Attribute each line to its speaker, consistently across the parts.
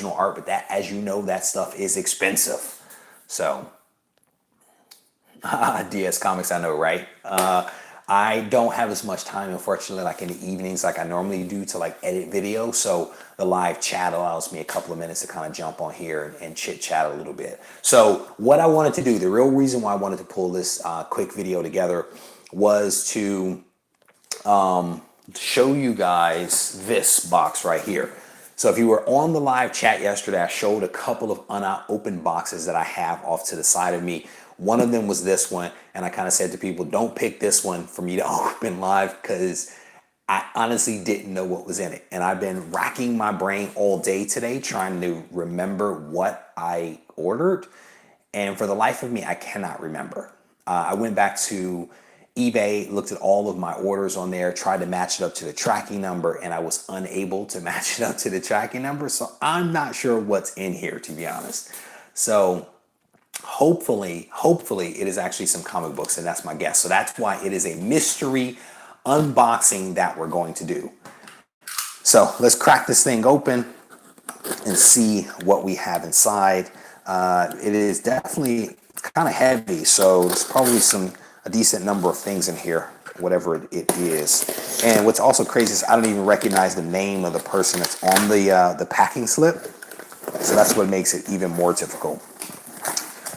Speaker 1: art, but that, as you know, that stuff is expensive. So, DS Comics, I know, right? I don't have as much time, unfortunately, like in the evenings, like I normally do to like edit video. So the live chat allows me a couple of minutes to kind of jump on here and chit chat a little bit. So what I wanted to do, the real reason why I wanted to pull this quick video together was to show you guys this box right here. So if you were on the live chat yesterday, I showed a couple of unopened boxes that I have off to the side of me. One of them was this one, and I kind of said to people, don't pick this one for me to open live because I honestly didn't know what was in it. And I've been racking my brain all day today trying to remember what I ordered. And for the life of me, I cannot remember. I went back to eBay, looked at all of my orders on there, tried to match it up to the tracking number, and I was unable to match it up to the tracking number. So I'm not sure what's in here, to be honest. So hopefully it is actually some comic books, and that's my guess. So that's why it is a mystery unboxing that we're going to do. So let's crack this thing open and see what we have inside. It is definitely kind of heavy, so there's probably a decent number of things in here, whatever it is. And what's also crazy is I don't even recognize the name of the person that's on the packing slip, so that's what makes it even more difficult.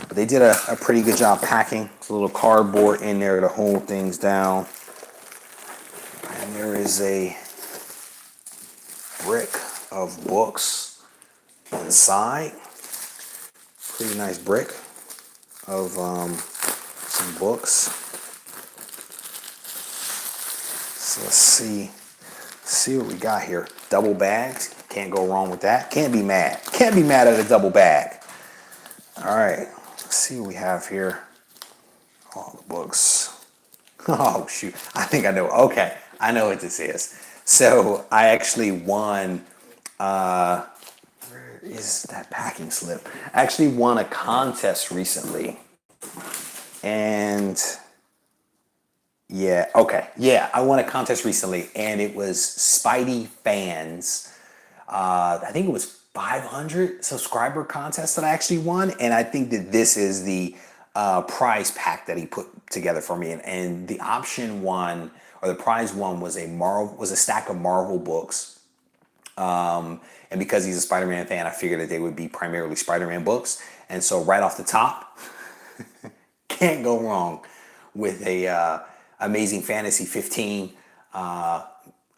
Speaker 1: But they did a pretty good job packing. There's a little cardboard in there to hold things down. And there is a brick of books inside. Pretty nice brick of some books. So let's see what we got here. Double bags. Can't go wrong with that. Can't be mad. Can't be mad at a double bag. All right. Let's see what we have here. All the books. Oh, shoot. I think I know. Okay. I know what this is. So I actually won, where is that packing slip? I actually won a contest recently. And yeah, okay. Yeah, I won a contest recently, and it was Spidey fans. I think it was 500 subscriber contest that I actually won, and I think that this is the prize pack that he put together for me. And the option one, or the prize one, was a stack of Marvel books. And because he's a Spider-Man fan, I figured that they would be primarily Spider-Man books. And so right off the top, can't go wrong with a Amazing Fantasy 15.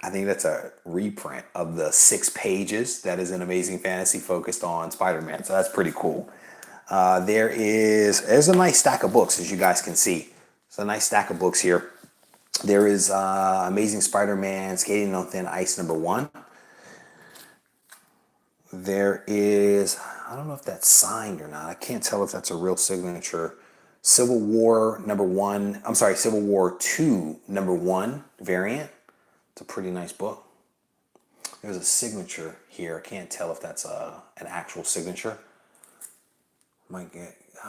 Speaker 1: I think that's a reprint of the 6 pages that is an Amazing Fantasy focused on Spider-Man. So that's pretty cool. There's a nice stack of books, as you guys can see. It's a nice stack of books here. There is Amazing Spider-Man Skating on Thin Ice #1. There is, I don't know if that's signed or not. I can't tell if that's a real signature. Civil War #1, I'm sorry, Civil War 2 #1 variant. It's a pretty nice book. There's a signature here. I can't tell if that's an actual signature. I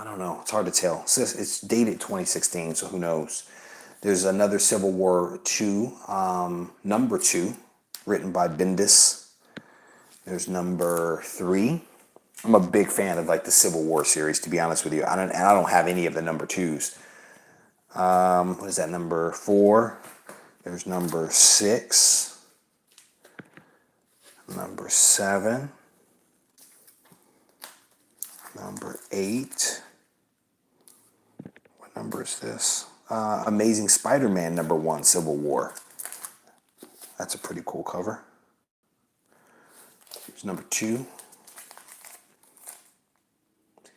Speaker 1: don't know. It's hard to tell. It's dated 2016, so who knows. There's another Civil War 2, #2, written by Bendis. There's #3. I'm a big fan of like the Civil War series, to be honest with you. I don't have any of the #2s. What is that, #4? There's #6, #7, #8. What number is this? Amazing Spider-Man #1, Civil War. That's a pretty cool cover. Here's #2. You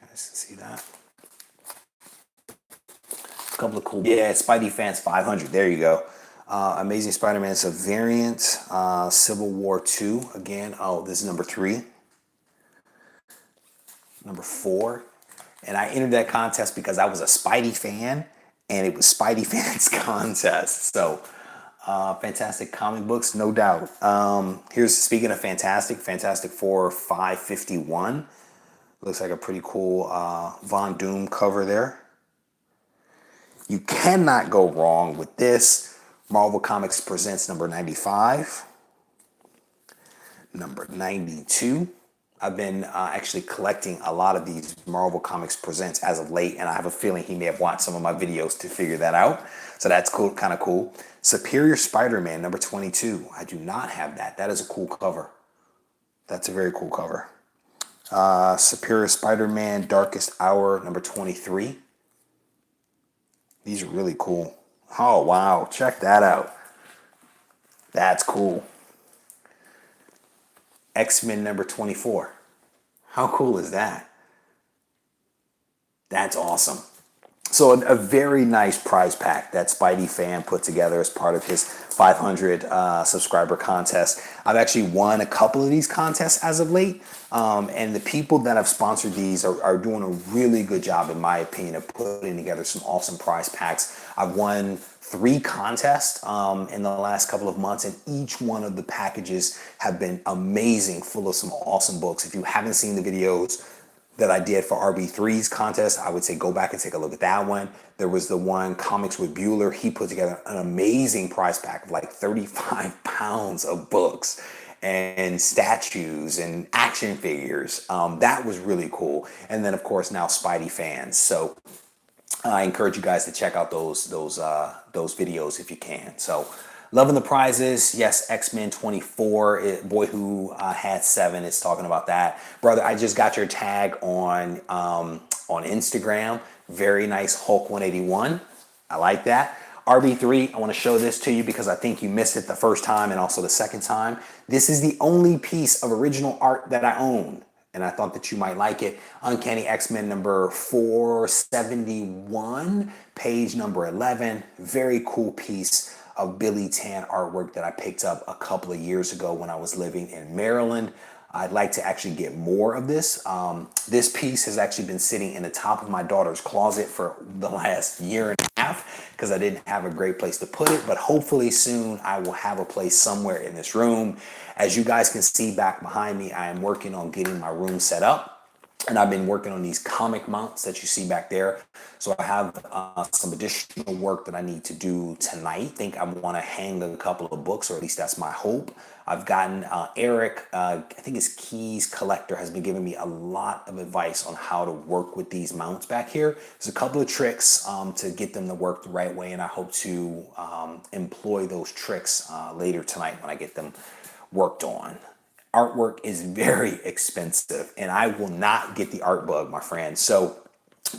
Speaker 1: guys can see that. A couple of cool. Yeah, Spidey Fans 500. There you go. Amazing Spider-Man is a variant. Civil War 2 again. Oh, this is #3. #4. And I entered that contest because I was a Spidey fan, and it was Spidey Fans contest. So fantastic comic books, no doubt. Here's, speaking of Fantastic Four 551. Looks like a pretty cool Von Doom cover there. You cannot go wrong with this. Marvel Comics Presents #95. #92. I've been actually collecting a lot of these Marvel Comics Presents as of late, and I have a feeling he may have watched some of my videos to figure that out. So that's cool, kind of cool. Superior Spider-Man number 22. I do not have that. That is a cool cover. That's a very cool cover. Superior Spider-Man Darkest Hour number 23. These are really cool. Oh, wow. Check that out. That's cool. X-Men number 24. How cool is that? That's awesome. So a very nice prize pack that Spidey fan put together as part of his 500 subscriber contest. I've actually won a couple of these contests as of late, and the people that have sponsored these are doing a really good job, in my opinion, of putting together some awesome prize packs. I've won 3 contests in the last couple of months, and each one of the packages have been amazing, full of some awesome books. If you haven't seen the videos that I did for RB3's contest, I would say go back and take a look at that one. There was the one, Comics with Bueller. He put together an amazing prize pack of like 35 pounds of books and statues and action figures. That was really cool. And then, of course, now Spidey fans. So I encourage you guys to check out those videos if you can. So loving the prizes. Yes, X-Men 24. Boy Who had 7 is talking about that. Brother, I just got your tag on Instagram. Very nice Hulk 181. I like that. RB3, I want to show this to you because I think you missed it the first time and also the second time. This is the only piece of original art that I own, and I thought that you might like it. Uncanny X-Men number 471, page number 11. Very cool piece of Billy Tan artwork that I picked up a couple of years ago when I was living in Maryland. I'd like to actually get more of this. This piece has actually been sitting in the top of my daughter's closet for the last year and a half because I didn't have a great place to put it, but hopefully soon I will have a place somewhere in this room. As you guys can see back behind me, I am working on getting my room set up. And I've been working on these comic mounts that you see back there. So I have some additional work that I need to do tonight. I think I want to hang a couple of books, or at least that's my hope. I've gotten Eric, I think it's Keys Collector, has been giving me a lot of advice on how to work with these mounts back here. There's a couple of tricks to get them to work the right way, and I hope to employ those tricks later tonight when I get them worked on. Artwork is very expensive, and I will not get the art bug, my friend. So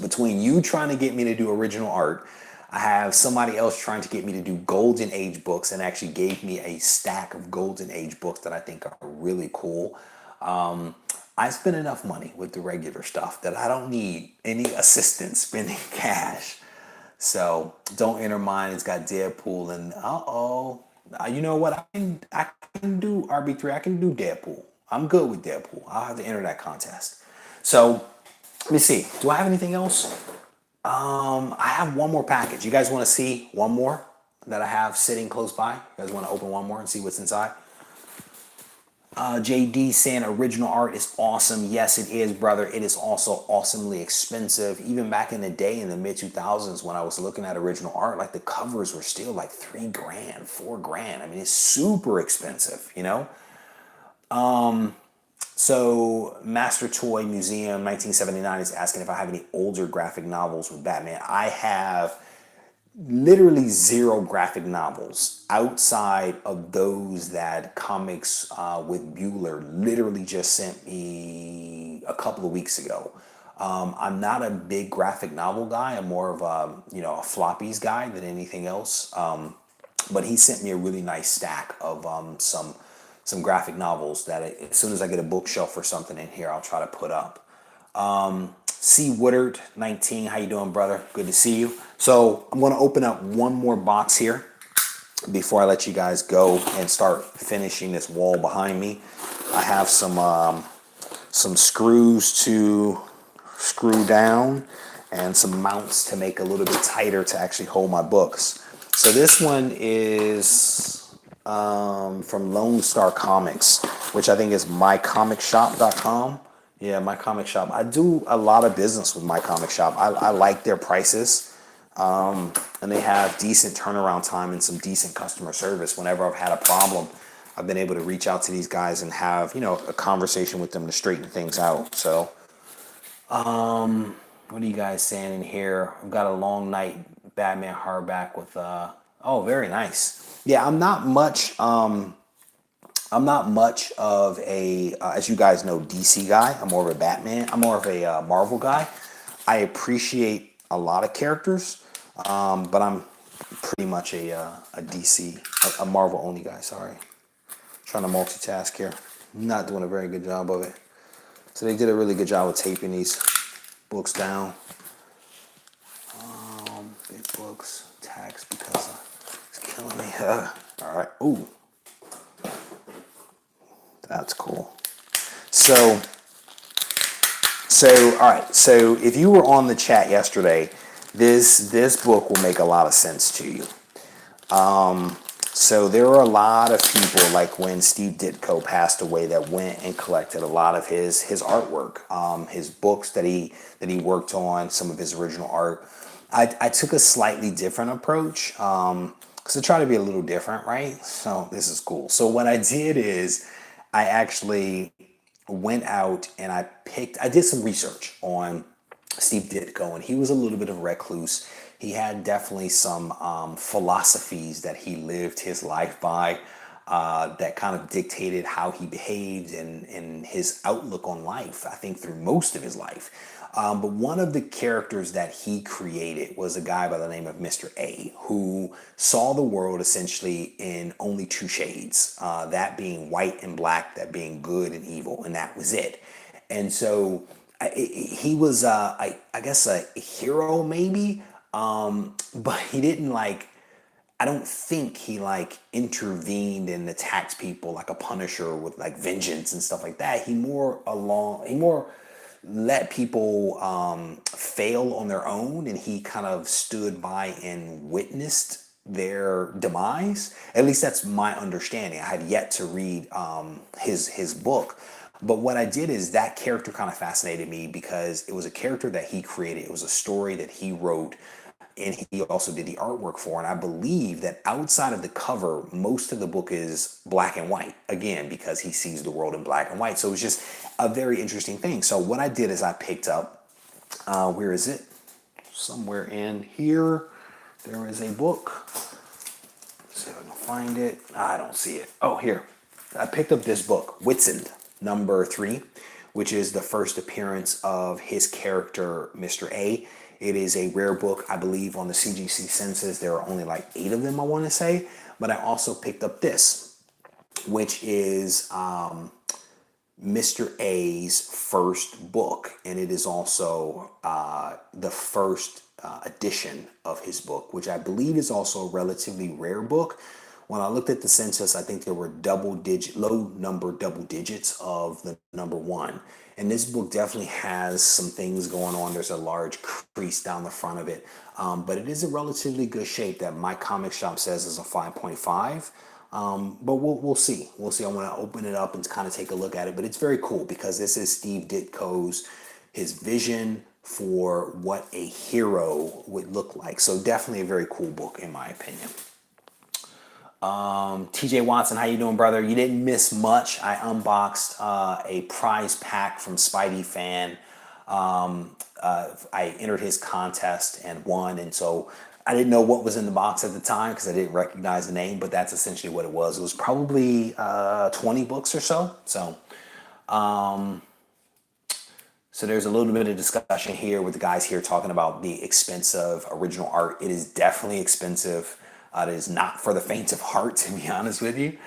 Speaker 1: between you trying to get me to do original art, I have somebody else trying to get me to do Golden Age books, and actually gave me a stack of Golden Age books that I think are really cool. I spend enough money with the regular stuff that I don't need any assistance spending cash. So don't enter mine. It's got Deadpool and you know what? I can do RB3. I can do Deadpool. I'm good with Deadpool. I'll have to enter that contest. So let me see. Do I have anything else? I have one more package. You guys want to see one more that I have sitting close by? You guys want to open one more and see what's inside? JD saying original art is awesome. Yes, it is, brother. It is also awesomely expensive. Even back in the day in the mid 2000s when I was looking at original art, like the covers were still like $3 grand, $4 grand. I mean, it's super expensive, you know? So Master Toy Museum 1979 is asking if I have any older graphic novels with Batman. I have literally 0 graphic novels outside of those that Comics with Bueller literally just sent me a couple of weeks ago. I'm not a big graphic novel guy. I'm more of a floppies guy than anything else. But he sent me a really nice stack of some graphic novels that as soon as I get a bookshelf or something in here, I'll try to put up. C. Woodard 19, how you doing, brother? Good to see you. So I'm going to open up one more box here before I let you guys go and start finishing this wall behind me. I have some screws to screw down and some mounts to make a little bit tighter to actually hold my books. So this one is from Lone Star Comics, which I think is mycomicshop.com. Yeah, My Comic Shop. I do a lot of business with My Comic Shop. I like their prices. And they have decent turnaround time and some decent customer service. Whenever I've had a problem, I've been able to reach out to these guys and have, you know, a conversation with them to straighten things out. So, what are you guys saying in here? I've got a long night Batman hardback with, oh, very nice. Yeah, I'm not much of a, as you guys know, DC guy. I'm more of a Batman. I'm more of a Marvel guy. I appreciate a lot of characters, but I'm pretty much a DC, a Marvel only guy. Sorry, trying to multitask here. Not doing a very good job of it. So they did a really good job of taping these books down. Big books, tags because it's killing me. All right. Ooh, that's cool. So all right. So if you were on the chat yesterday, this book will make a lot of sense to you. So there were a lot of people, like when Steve Ditko passed away, that went and collected a lot of his artwork, his books that he worked on, some of his original art. I took a slightly different approach because I try to be a little different, right? So this is cool. So what I did is I actually went out and I did some research on Steve Ditko, and he was a little bit of a recluse. He had definitely some philosophies that he lived his life by that kind of dictated how he behaved and his outlook on life, I think, through most of his life. But one of the characters that he created was a guy by the name of Mr. A, who saw the world essentially in only two shades, that being white and black, that being good and evil, and that was it. And so he was, I guess, a hero maybe, but he didn't like. I don't think he like intervened and attacked people like a Punisher with like vengeance and stuff like that. He more let people fail on their own, and he kind of stood by and witnessed their demise. At least that's my understanding. I had yet to read his book, but what I did is that character kind of fascinated me because it was a character that he created. It was a story that he wrote, and he also did the artwork for. And I believe that outside of the cover, most of the book is black and white, again, because he sees the world in black and white. So it's just a very interesting thing. So what I did is I picked up, where is it? Somewhere in here, there is a book. Let's see if I can find it. I don't see it. Oh, here. I picked up this book, Whitson, number 3, which is the first appearance of his character, Mr. A. It is a rare book, I believe, on the CGC census. There are only like 8 of them, I want to say. But I also picked up this, which is Mr. A's first book. And it is also the first edition of his book, which I believe is also a relatively rare book. When I looked at the census, I think there were low number double digits of the number 1. And this book definitely has some things going on. There's a large crease down the front of it. But it is a relatively good shape that my comic shop says is a 5.5. But we'll see. We'll see. I want to open it up and kind of take a look at it. But it's very cool because this is Steve Ditko's, his vision for what a hero would look like. So definitely a very cool book in my opinion. TJ Watson, how you doing, brother? You didn't miss much. I unboxed a prize pack from Spidey Fan. I entered his contest and won, and so I didn't know what was in the box at the time because I didn't recognize the name, but that's essentially what it was. It was probably 20 books or so. So there's a little bit of discussion here with the guys here talking about the expensive original art. It is definitely expensive. It is not for the faint of heart, to be honest with you.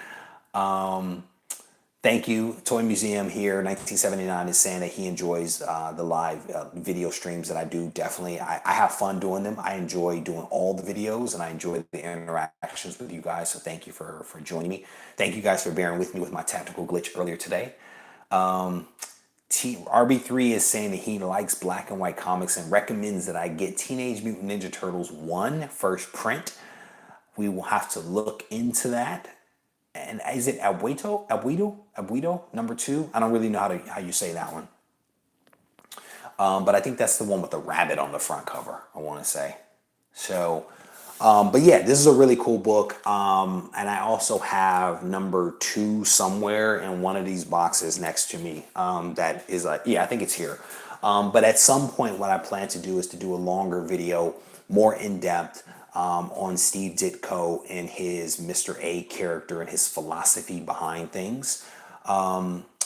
Speaker 1: Thank you. Toy Museum here, 1979, is saying that he enjoys the live video streams that I do. Definitely. I have fun doing them. I enjoy doing all the videos, and I enjoy the interactions with you guys. So thank you for joining me. Thank you guys for bearing with me with my technical glitch earlier today. RB3 is saying that he likes black and white comics and recommends that I get Teenage Mutant Ninja Turtles 1 first print. We will have to look into that. And is it Abuito number 2? I don't really know how you say that one. But I think that's the one with the rabbit on the front cover, I want to say. So But yeah, this is a really cool book. And I also have number 2 somewhere in one of these boxes next to me. That is yeah, I think it's here. But at some point, what I plan to do is to do a longer video, more in depth, on Steve Ditko and his Mr. A character and his philosophy behind things.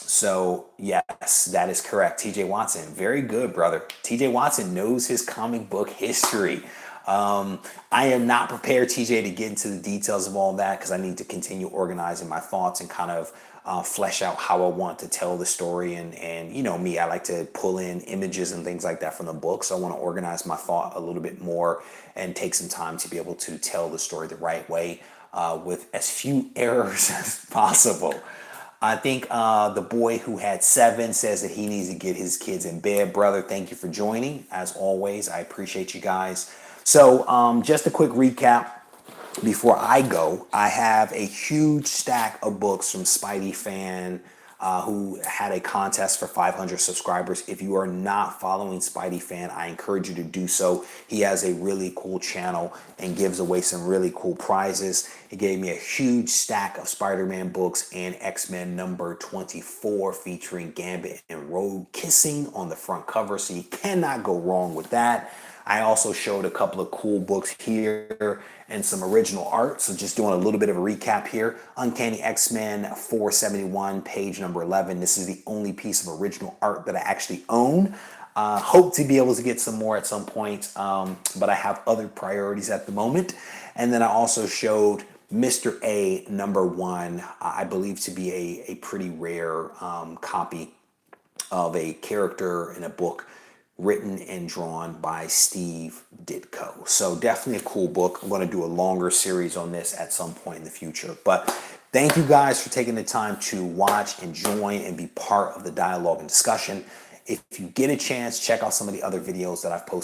Speaker 1: So yes, that is correct. TJ Watson, very good, brother. TJ Watson knows his comic book history. I am not prepared, TJ, to get into the details of all that because I need to continue organizing my thoughts and kind of flesh out how I want to tell the story. And you know me, I like to pull in images and things like that from the book. So I want to organize my thought a little bit more and take some time to be able to tell the story the right way with as few errors as possible. I think the boy who had 7 says that he needs to get his kids in bed. Brother, thank you for joining. As always, I appreciate you guys. So just a quick recap before I go. I have a huge stack of books from Spidey Fan, who had a contest for 500 subscribers. If you are not following Spidey Fan, I encourage you to do so. He has a really cool channel and gives away some really cool prizes. He gave me a huge stack of Spider-Man books and X-Men number 24 featuring Gambit and Rogue kissing on the front cover, so you cannot go wrong with that. I also showed a couple of cool books here and some original art. So just doing a little bit of a recap here. Uncanny X-Men 471, page number 11. This is the only piece of original art that I actually own. Hope to be able to get some more at some point, but I have other priorities at the moment. And then I also showed Mr. A number 1, I believe to be a pretty rare copy of a character in a book written and drawn by Steve Ditko. So definitely a cool book. I'm going to do a longer series on this at some point in the future. But thank you guys for taking the time to watch and join and be part of the dialogue and discussion. If you get a chance, check out some of the other videos that I've posted